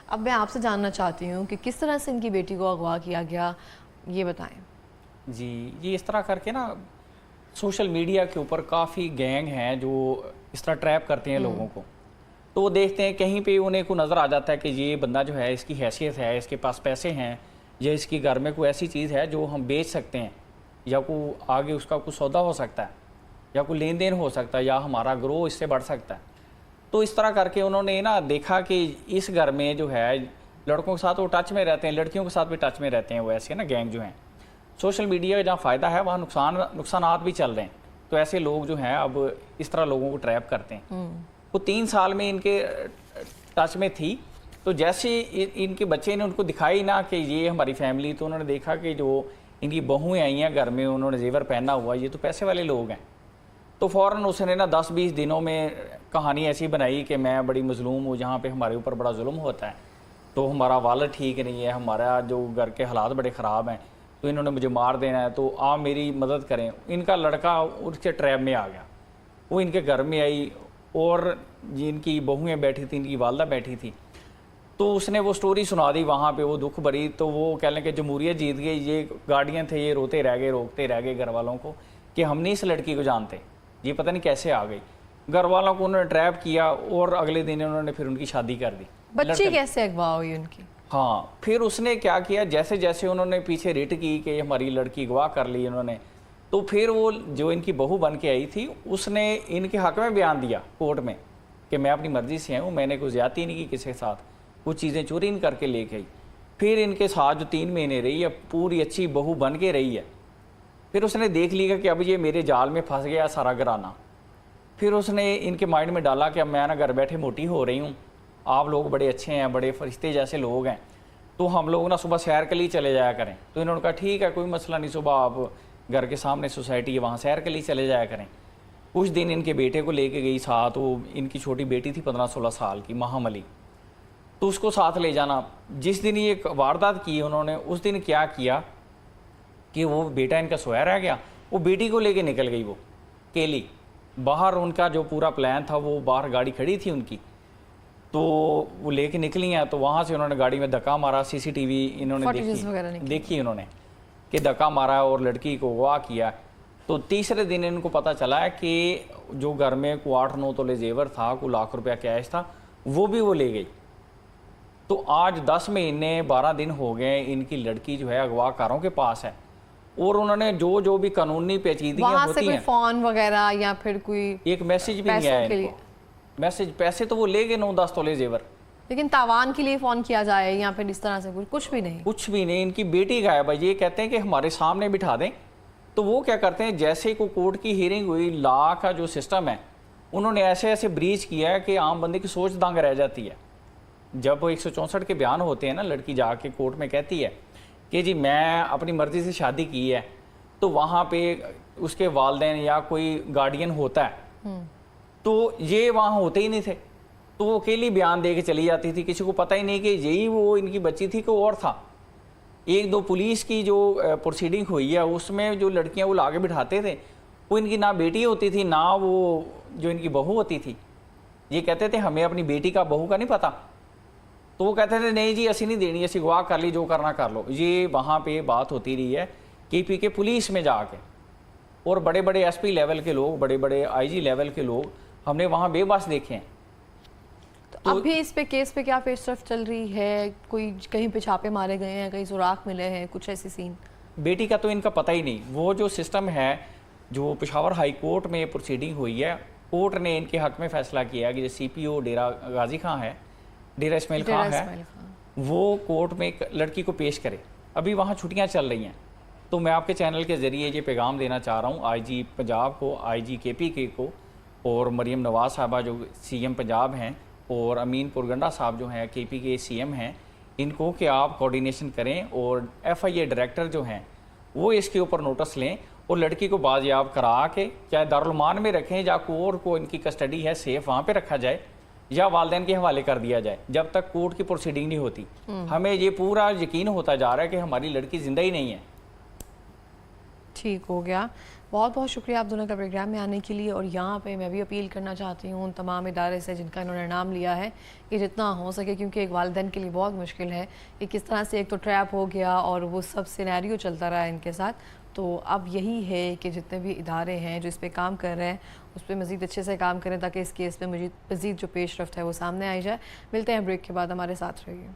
अब मैं आपसे जानना चाहती हूँ कि किस तरह से इनकी बेटी को अगवा किया गया, ये बताएं। जी, ये इस तरह करके ना सोशल मीडिया के ऊपर काफ़ी गैंग हैं जो इस तरह ट्रैप करते हैं लोगों को। तो वो देखते हैं कहीं पे उन्हें को नज़र आ जाता है कि ये बंदा जो है इसकी हैसियत है, इसके पास पैसे हैं, या इसकी घर में कोई ऐसी चीज़ है जो हम बेच सकते हैं, या को आगे उसका कुछ सौदा हो सकता है, या कोई लेन देन हो सकता है, या हमारा ग्रो इससे बढ़ सकता है। तो इस तरह करके उन्होंने ना देखा कि इस घर में जो है लड़कों के साथ वो टच में रहते हैं, लड़कियों के साथ भी टच में रहते हैं वो ऐसे ना गैंग जो हैं। सोशल मीडिया का जहाँ फ़ायदा है वहाँ नुकसानात भी चल रहे हैं। तो ऐसे लोग जो हैं अब इस तरह लोगों को ट्रैप करते हैं। वो 3 साल में इनके टच में थी, तो जैसे इनके बच्चे ने उनको दिखाई ना कि ये हमारी फैमिली, तो उन्होंने देखा कि जो इनकी बहुएँ आई हैं घर में, उन्होंने जेवर पहना हुआ, ये तो पैसे वाले लोग हैं। तो फ़ौरन उसने ना 10-20 दिनों में कहानी ऐसी बनाई कि मैं बड़ी मज़लूम हूँ, जहाँ पे हमारे ऊपर बड़ा जुल्म होता है, तो हमारा वालद ठीक नहीं है, हमारा जो घर के हालात बड़े ख़राब हैं, तो इन्होंने मुझे मार देना है, तो आप मेरी मदद करें। इनका लड़का उसके ट्रैप में आ गया। वो इनके घर में आई और जिनकी बहुएँ बैठी थी, इनकी वालदा बैठी थी, तो उसने वो स्टोरी सुना दी वहाँ पे, वो दुख भरी। तो वो कह लें कि जमहूरियत जीत गई। ये गार्डियन थे, ये रोते रह गए, रोकते रह गए घर वालों को कि हम नहीं इस लड़की को जानते, ये पता नहीं कैसे आ गई। घर वालों को उन्होंने ट्रैप किया और अगले दिन उन्होंने फिर उनकी शादी कर दी। बच्ची कैसे अगवा हुई उनकी? हाँ, फिर उसने क्या किया, जैसे जैसे उन्होंने पीछे रिट की कि हमारी लड़की अगवा कर ली उन्होंने, तो फिर वो जो इनकी बहू बन के आई थी उसने इनके हक में बयान दिया कोर्ट में कि मैं अपनी मर्जी से हूँ, मैंने कोई ज्यादती नहीं की किसी के साथ, कुछ चीज़ें चोरी नहीं करके ले गई। फिर इनके साथ जो 3 महीने रही है, पूरी अच्छी बहू बन के रही है। फिर उसने देख लिया कि अब ये मेरे जाल में फंस गया सारा घराना। फिर उसने इनके माइंड में डाला कि अब मैं ना घर बैठे मोटी हो रही हूँ, आप लोग बड़े अच्छे हैं, बड़े फरिश्ते जैसे लोग हैं, तो हम लोग ना सुबह सैर के लिए चले जाया करें। तो इन्होंने कहा ठीक है, कोई मसला नहीं, सुबह आप घर के सामने सोसाइटी है वहाँ सैर के लिए चले जाया करें। कुछ दिन इनके बेटे को लेके गई साथ, वो इनकी छोटी बेटी थी 15-16 साल की, महामली, तो उसको साथ ले जाना। जिस दिन ये वारदात की उन्होंने, उस दिन क्या किया कि वो बेटा इनका सोया रह गया, वो बेटी को लेके निकल गई, वो केली बाहर। उनका जो पूरा प्लान था, वो बाहर गाड़ी खड़ी थी उनकी, तो वो लेके निकली हैं। तो वहाँ से उन्होंने गाड़ी में धक्का मारा। सीसीटीवी इन्होंने देखी उन्होंने कि धक्का मारा और लड़की को अगवा किया। तो तीसरे दिन इनको पता चला है कि जो घर में को 8-9 तोले जेवर था, को लाख रुपया कैश था, वो भी वो ले गई। तो आज 10 महीने 12 दिन हो गए इनकी लड़की जो है अगवाकारों के पास है, और उन्होंने जो जो भी कानूनी पेचीदगियां होती हैं, फोन वगैरह या फिर कोई एक मैसेज भी नहीं आया इनको। मैसेज, पैसे तो वो ले गए 9-10 तोले जेवर, लेकिन तावान के लिए फोन किया जाए या फिर इस तरह से कुछ भी नहीं, कुछ भी नहीं। इनकी बेटी गायब है। ये कहते हैं कि हमारे सामने बिठा दें, तो वो क्या करते हैं, जैसे को कोर्ट की हियरिंग हुई, लॉ का जो सिस्टम है उन्होंने ऐसे ऐसे ब्रीच किया है कि आम बंदे की सोच दंग रह जाती है। जब 164 के बयान होते हैं ना, लड़की जाके कोर्ट में कहती है कि जी मैं अपनी मर्जी से शादी की है, तो वहाँ पे उसके वालिदैन या कोई गार्डियन होता है, तो ये वहाँ होते ही नहीं थे, तो वो अकेली बयान दे के चली जाती थी। किसी को पता ही नहीं कि यही वो इनकी बच्ची थी, कोई और था। 1-2 पुलिस की जो प्रोसीडिंग हुई है उसमें जो लड़कियाँ वो लागे बिठाते थे, वो इनकी ना बेटी होती थी ना वो जो इनकी बहू होती थी। ये कहते थे हमें अपनी बेटी का बहू का नहीं पता, तो वो कहते थे नहीं जी असी नहीं देनी, असी गवाह कर ली, जो करना कर लो। ये वहाँ पे बात होती रही है KP के पुलिस में जाके, और बड़े बड़े SP लेवल के लोग, बड़े बड़े IG लेवल के लोग हमने वहाँ बेबस देखे हैं। तो अभी इस पे केस पे क्या पेशरफ चल रही है? कोई कहीं पे छापे मारे गए हैं, कहीं सुराख मिले हैं, कुछ ऐसी सीन? बेटी का तो इनका पता ही नहीं। वो जो सिस्टम है, जो पेशावर हाई कोर्ट में प्रोसीडिंग हुई है, कोर्ट ने इनके हक में फैसला किया कि जो CPO डेरा गाजी खां है, डेरा इस्माइल खां है, वो कोर्ट में एक लड़की को पेश करे। अभी वहाँ छुट्टियाँ चल रही हैं, तो मैं आपके चैनल के ज़रिए ये पैगाम देना चाह रहा हूँ IG पंजाब को, IG KPK को, और मरीम नवाज साहबा जो CM पंजाब हैं, और अमीन पुरगंडा साहब जो हैं KP के CM हैं, इनको कि आप कोऑर्डिनेशन करें और FIA डायरेक्टर जो हैं वो इसके ऊपर नोटिस लें और लड़की को बाजियाब करा के चाहे दारुलमान में रखें या कोर्ट को इनकी कस्टडी है सेफ वहाँ पे रखा जाए, या वालिदैन के हवाले कर दिया जाए जब तक कोर्ट की प्रोसीडिंग नहीं होती। हमें ये पूरा यकीन होता जा रहा है कि हमारी लड़की जिंदा ही नहीं है। ठीक हो गया। बहुत बहुत शुक्रिया आप दोनों का प्रोग्राम में आने के लिए। और यहाँ पे मैं भी अपील करना चाहती हूँ उन तमाम इदारे से जिनका इन्होंने नाम लिया है कि जितना हो सके, क्योंकि एक वालिदैन के लिए बहुत मुश्किल है कि किस तरह से एक तो ट्रैप हो गया और वो सब सिनेरियो चलता रहा इनके साथ। तो अब यही है कि जितने भी इदारे हैं जो इस पर काम कर रहे हैं उस पर मज़ीद अच्छे से काम करें ताकि इस केस में मज़ीद जो पेश रफ्त है वो सामने आई जाए। मिलते हैं ब्रेक के बाद, हमारे साथ रहिए।